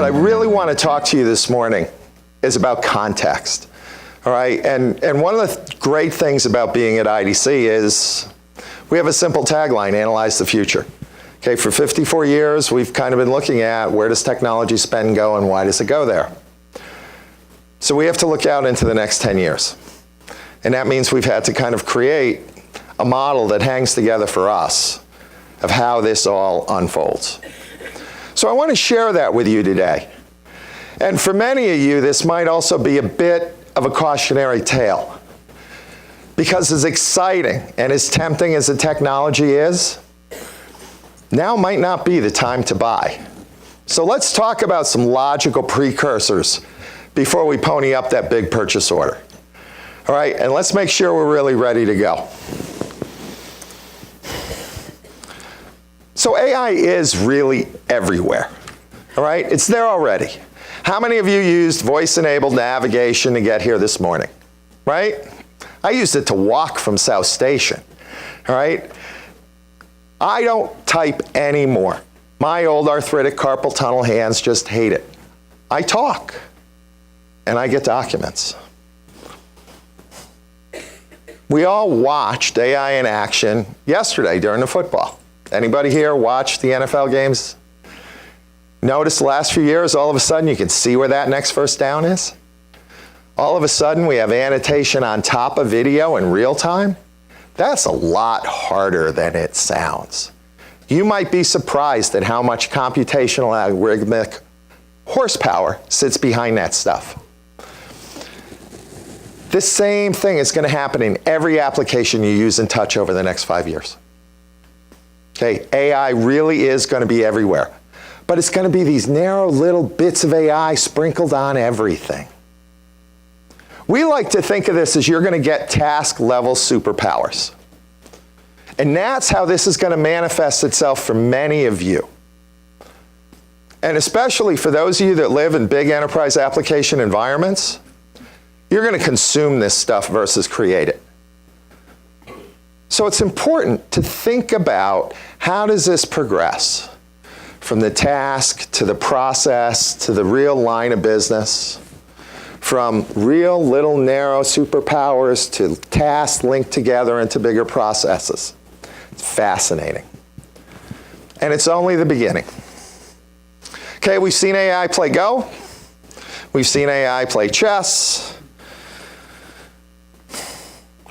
I really want to talk to you this morning is about context. All right, and one of the great things about being at IDC is we have a simple tagline: analyze the future. Okay, for 54 years, we've kind of been looking at where does technology spend go and why does it go there? So we have to look out into the next 10 years. And that means we've had to kind of create a model that hangs together for us of how this all unfolds. So I want to share that with you today. And for many of you, this might also be a bit of a cautionary tale. Because as exciting and as tempting as the technology is, now might not be the time to buy. So let's talk about some logical precursors before we pony up that big purchase order. All right, and let's make sure we're really ready to go. So AI is really everywhere. All right, it's there already. How many of you used voice-enabled navigation to get here this morning? Right? I used it to walk from South Station. All right? I don't type anymore. My old arthritic carpal tunnel hands just hate it. I talk, and I get documents. We all watched AI in action yesterday during the football. Anybody here watch the NFL games? Notice the last few years, all of a sudden you can see where that next first down is? All of a sudden we have annotation on top of video in real time? That's a lot harder than it sounds. You might be surprised at how much computational algorithmic horsepower sits behind that stuff. The same thing is going to happen in every application you use and touch over the next 5 years. Okay, AI really is going to be everywhere. But it's going to be these narrow little bits of AI sprinkled on everything. We like to think of this as you're going to get task-level superpowers. And that's how this is going to manifest itself for many of you. And especially for those of you that live in big enterprise application environments, you're going to consume this stuff versus create it. So it's important to think about how does this progress? From the task to the process to the real line of business, from real little narrow superpowers to tasks linked together into bigger processes. It's fascinating. And it's only the beginning. Okay, we've seen AI play Go. We've seen AI play chess.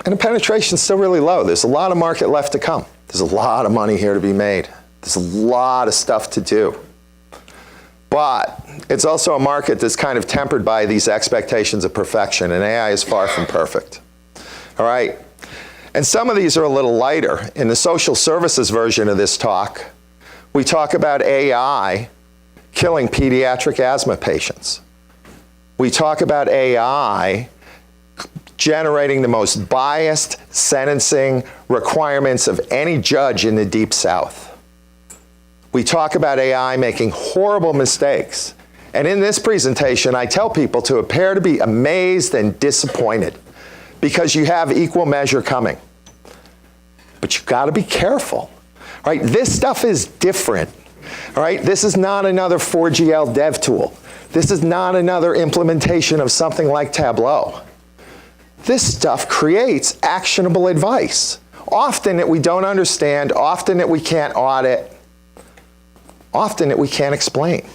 And the penetration's still really low. There's a lot of market left to come. There's a lot of money here to be made. There's a lot of stuff to do. But it's also a market that's kind of tempered by these expectations of perfection, and AI is far from perfect. All right? And some of these are a little lighter. In the social services version of this talk, we talk about AI killing pediatric asthma patients. We talk about AI generating the most biased sentencing requirements of any judge in the Deep South. We talk about AI making horrible mistakes. And in this presentation, I tell people to prepare to be amazed and disappointed because you have equal measure coming. But you've got to be careful, right? This stuff is different, all right? This is not another 4GL dev tool. This is not another implementation of something like Tableau. This stuff creates actionable advice, often that we don't understand, often that we can't audit, often that we can't explain.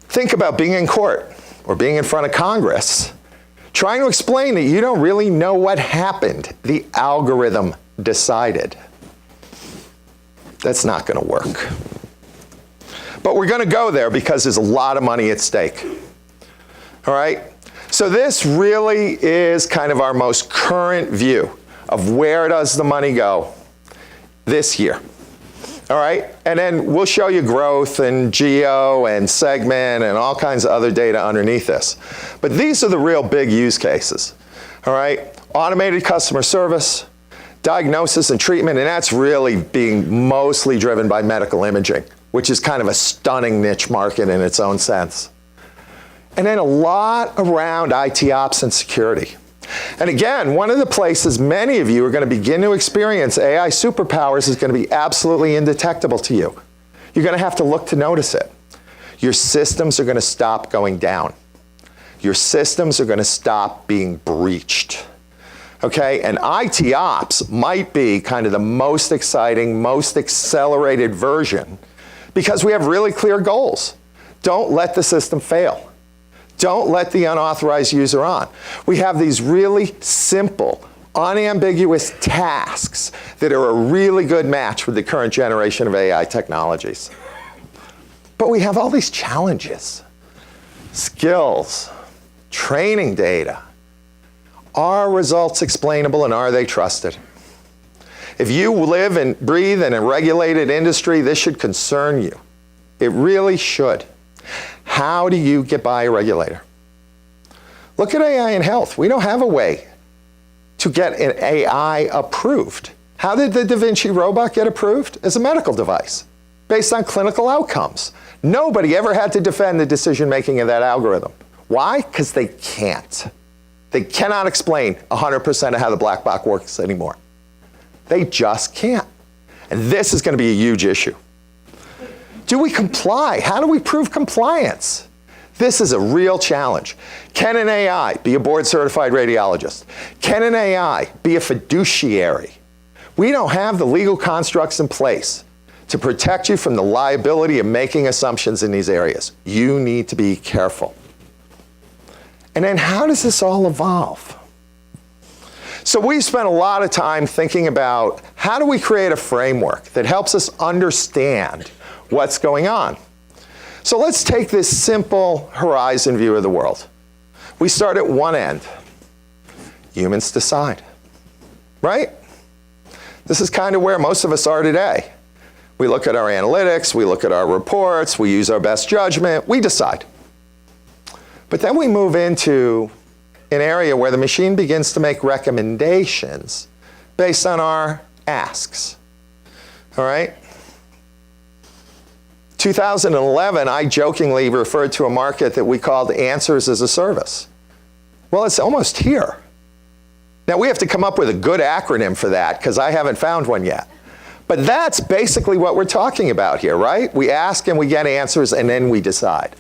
Think about being in court or being in front of Congress, trying to explain that you don't really know what happened. The algorithm decided. That's not going to work. But we're going to go there because there's a lot of money at stake. All right? So this really is kind of our most current view of where does the money go this year. All right? And then we'll show you growth and geo and segment and all kinds of other data underneath this. But these are the real big use cases. All right? Automated customer service, diagnosis and treatment, and that's really being mostly driven by medical imaging, which is kind of a stunning niche market in its own sense. And then a lot around IT ops and security. And again, one of the places many of you are going to begin to experience AI superpowers is going to be absolutely indetectable to you. You're going to have to look to notice it. your systems are going to stop going down. Your systems are going to stop being breached. Okay, and IT ops might be kind of the most exciting, most accelerated version because we have really clear goals. Don't let the system fail. Don't let the unauthorized user on. We have these really simple, unambiguous tasks that are a really good match with the current generation of AI technologies. But we have all these challenges, skills, training data. Are results explainable and are they trusted? If you live and breathe in a regulated industry, this should concern you. It really should. How do you get by a regulator? Look at AI in health. We don't have a way to get an AI approved. How did the Da Vinci robot get approved? As a medical device, based on clinical outcomes. Nobody ever had to defend the decision-making of that algorithm. Why? Because they can't. They cannot explain 100% of how the black box works anymore. They just can't. And this is going to be a huge issue. Do we comply? How do we prove compliance? This is a real challenge. Can an AI be a board-certified radiologist? Can an AI be a fiduciary? We don't have the legal constructs in place to protect you from the liability of making assumptions in these areas. You need to be careful. And then how does this all evolve? So we've spent a lot of time thinking about how do we create a framework that helps us understand what's going on. So let's take this simple horizon view of the world. We start at one end. Humans decide, right? This is kind of where most of us are today. We look at our analytics, we look at our reports, we use our best judgment, we decide. But then we move into an area where the machine begins to make recommendations based on our asks. All right? 2011, I jokingly referred to a market that we called answers as a service. Well, it's almost here. Now, we have to come up with a good acronym for that because I haven't found one yet. But that's basically what we're talking about here, right? We ask and we get answers and then we decide.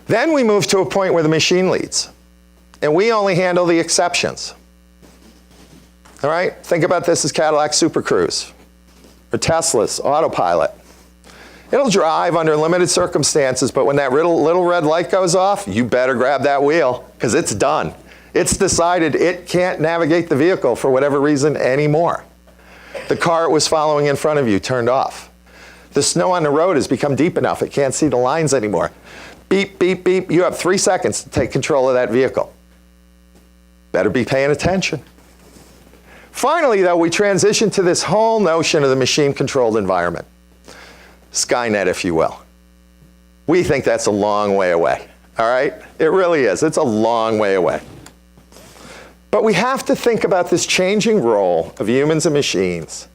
Then we move to a point where the machine leads, and we only handle the exceptions. All right? Think about this as Cadillac Super Cruise or Tesla's autopilot. It'll drive under limited circumstances, but when that little red light goes off, you better grab that wheel because it's done. It's decided it can't navigate the vehicle for whatever reason anymore. The car it was following in front of you turned off. The snow on the road has become deep enough, it can't see the lines anymore. Beep, beep, beep. You have 3 seconds to take control of that vehicle. Better be paying attention. Finally, though, we transition to this whole notion of the machine-controlled environment. Skynet, if you will. We think that's a long way away, all right? It really is. It's a long way away. But we have to think about this changing role of humans and machines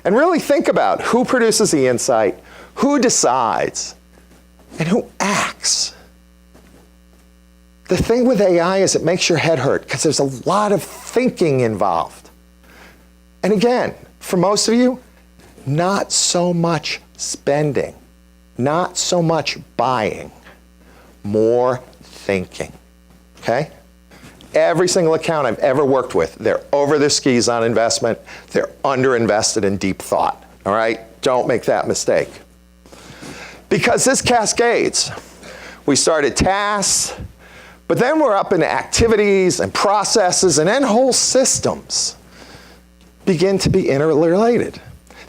and really think about who produces the insight, who decides, and who acts. The thing with AI is it makes your head hurt because there's a lot of thinking involved. And again, for most of you, not so much spending, not so much buying, more thinking, okay? Every single account I've ever worked with, they're over their skis on investment, they're underinvested in deep thought, all right? Don't make that mistake. Because this cascades. We start at tasks, but then we're up into activities and processes, and then whole systems begin to be interrelated.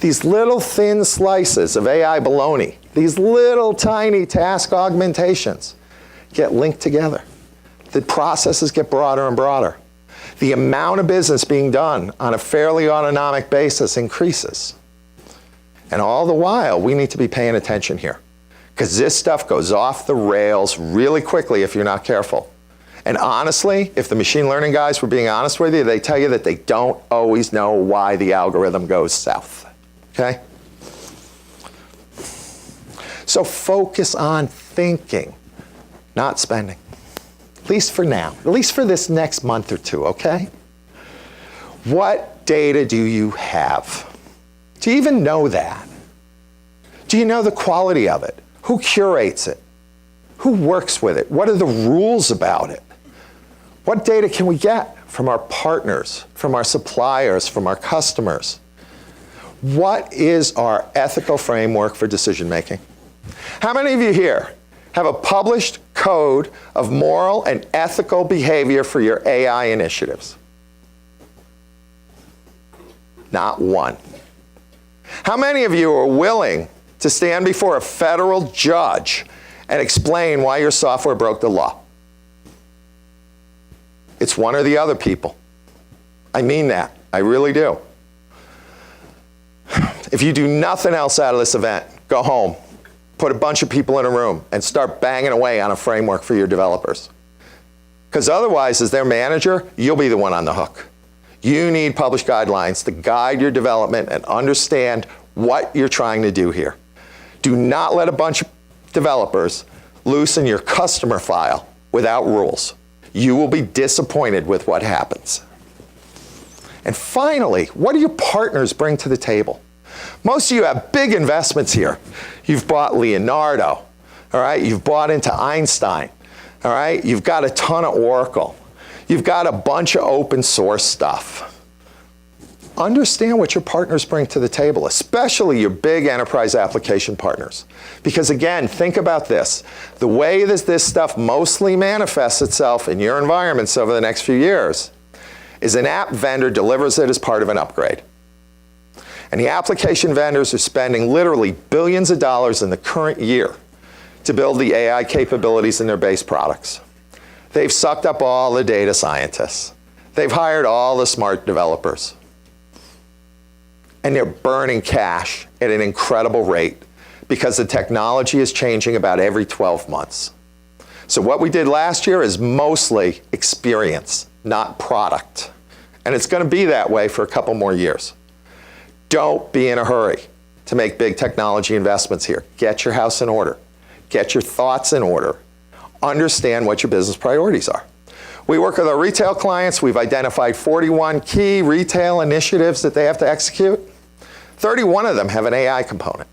These little thin slices of AI baloney, these little tiny task augmentations get linked together. The processes get broader and broader. The amount of business being done on a fairly autonomic basis increases. And all the while, we need to be paying attention here, because this stuff goes off the rails really quickly if you're not careful. And honestly, if the machine learning guys were being honest with you, they tell you that they don't always know why the algorithm goes south, okay? So focus on thinking, not spending. At least for now, at least for this next month or two, okay? What data do you have? Do you even know that? Do you know the quality of it? Who curates it? Who works with it? What are the rules about it? What data can we get from our partners, from our suppliers, from our customers? What is our ethical framework for decision making? How many of you here have a published code of moral and ethical behavior for your AI initiatives? Not one. How many of you are willing to stand before a federal judge and explain why your software broke the law? It's one or the other, people. I mean that. I really do. If you do nothing else out of this event, go home, put a bunch of people in a room, and start banging away on a framework for your developers. Because otherwise, as their manager, you'll be the one on the hook. You need published guidelines to guide your development and understand what you're trying to do here. Do not let a bunch of developers loose in your customer file without rules. You will be disappointed with what happens. And finally, what do your partners bring to the table? Most of you have big investments here. You've bought Leonardo, all right? You've bought into Einstein, all right? You've got a ton of Oracle. You've got a bunch of open source stuff. Understand what your partners bring to the table, especially your big enterprise application partners. Because again, think about this. The way that this stuff mostly manifests itself in your environments over the next few years is an app vendor delivers it as part of an upgrade. And the application vendors are spending literally billions of dollars in the current year to build the AI capabilities in their base products. They've sucked up all the data scientists. They've hired all the smart developers. And they're burning cash at an incredible rate because the technology is changing about every 12 months. So what we did last year is mostly experience, not product. And it's going to be that way for a couple more years. Don't be in a hurry to make big technology investments here. Get your house in order. Get your thoughts in order. Understand what your business priorities are. We work with our retail clients. We've identified 41 key retail initiatives that they have to execute. 31 of them have an AI component.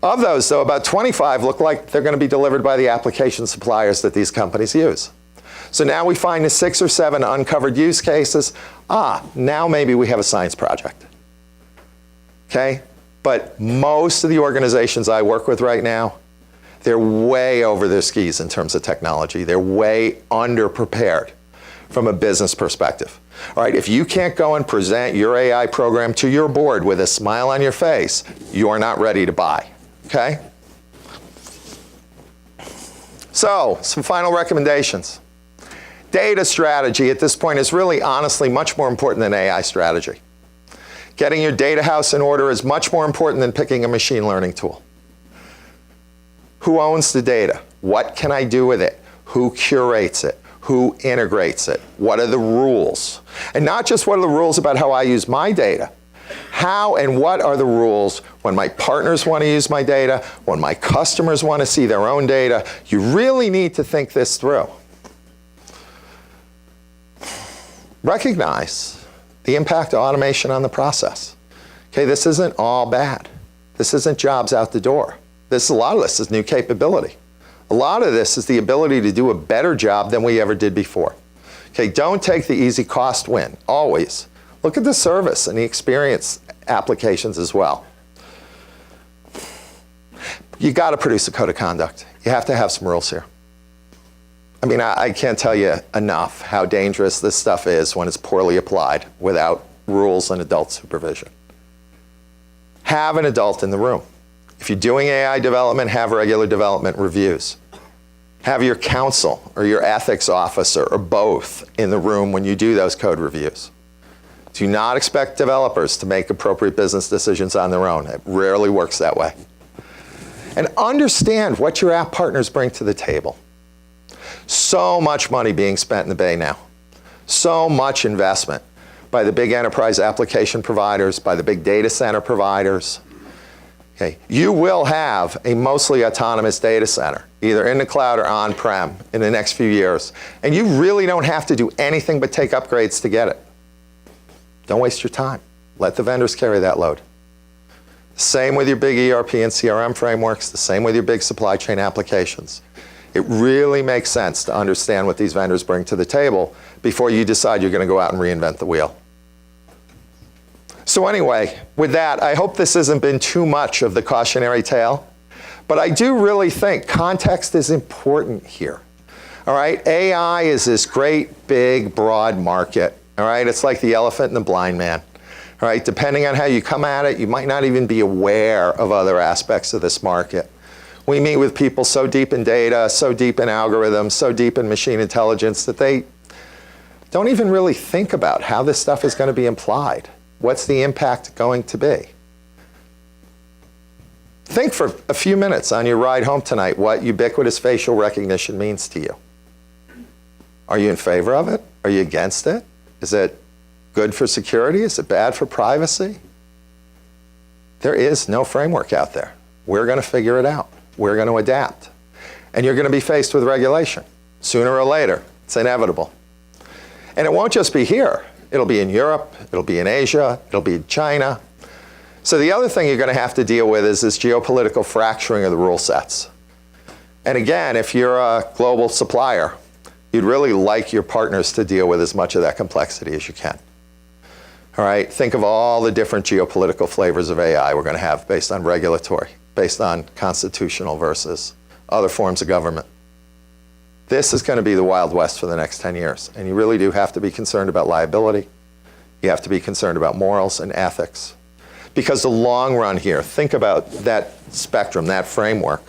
Of those, though, about 25 look like they're going to be delivered by the application suppliers that these companies use. So now we find the 6 or 7 uncovered use cases. Now maybe we have a science project. Okay? But most of the organizations I work with right now, they're way over their skis in terms of technology. They're way underprepared from a business perspective. All right, if you can't go and present your AI program to your board with a smile on your face, you're not ready to buy. Okay? So, some final recommendations. Data strategy at this point is really honestly much more important than AI strategy. Getting your data house in order is much more important than picking a machine learning tool. Who owns the data? What can I do with it? Who curates it? Who integrates it? What are the rules? And not just what are the rules about how I use my data. How and what are the rules when my partners want to use my data, when my customers want to see their own data? You really need to think this through. Recognize the impact of automation on the process. Okay, this isn't all bad. This isn't jobs out the door. A lot of this is new capability. A lot of this is the ability to do a better job than we ever did before. Okay, don't take the easy cost win, always. Look at the service and the experience applications as well. You got to produce a code of conduct. You have to have some rules here. I mean, I can't tell you enough how dangerous this stuff is when it's poorly applied without rules and adult supervision. Have an adult in the room. If you're doing AI development, have regular development reviews. Have your counsel or your ethics officer or both in the room when you do those code reviews. Do not expect developers to make appropriate business decisions on their own. It rarely works that way. And understand what your app partners bring to the table. So much money being spent in the Bay now. So much investment by the big enterprise application providers, by the big data center providers. Okay. You will have a mostly autonomous data center, either in the cloud or on-prem in the next few years. And you really don't have to do anything but take upgrades to get it. Don't waste your time. Let the vendors carry that load. Same with your big ERP and CRM frameworks, the same with your big supply chain applications. It really makes sense to understand what these vendors bring to the table before you decide you're going to go out and reinvent the wheel. So anyway, with that, I hope this hasn't been too much of the cautionary tale, but I do really think context is important here. All right, AI is this great, big, broad market. All right, it's like the elephant and the blind man. All right, depending on how you come at it, you might not even be aware of other aspects of this market. We meet with people so deep in data, so deep in algorithms, so deep in machine intelligence that they don't even really think about how this stuff is going to be applied. What's the impact going to be? Think for a few minutes on your ride home tonight what ubiquitous facial recognition means to you. Are you in favor of it? Are you against it? Is it good for security? Is it bad for privacy? There is no framework out there. We're going to figure it out. We're going to adapt. And you're going to be faced with regulation. Sooner or later, it's inevitable. And it won't just be here. It'll be in Europe, it'll be in Asia, it'll be in China. So the other thing you're going to have to deal with is this geopolitical fracturing of the rule sets. And again, if you're a global supplier, you'd really like your partners to deal with as much of that complexity as you can. All right, think of all the different geopolitical flavors of AI we're going to have based on regulatory, based on constitutional versus other forms of government. This is going to be the Wild West for the next 10 years. And you really do have to be concerned about liability. You have to be concerned about morals and ethics. Because the long run here, think about that spectrum, that framework.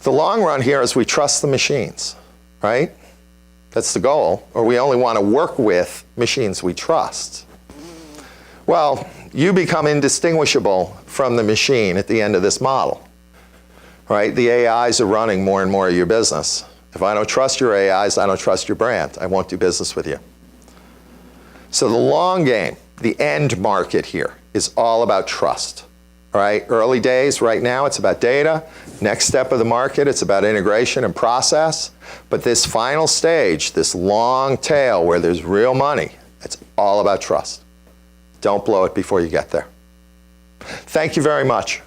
The long run here is we trust the machines, right? That's the goal. Or we only want to work with machines we trust. Well, you become indistinguishable from the machine at the end of this model, right? The AIs are running more and more of your business. If I don't trust your AIs, I don't trust your brand. I won't do business with you. So the long game, the end market here, is all about trust. All right, early days, right now, it's about data. Next step of the market, it's about integration and process. But this final stage, this long tail where there's real money, it's all about trust. Don't blow it before you get there. Thank you very much.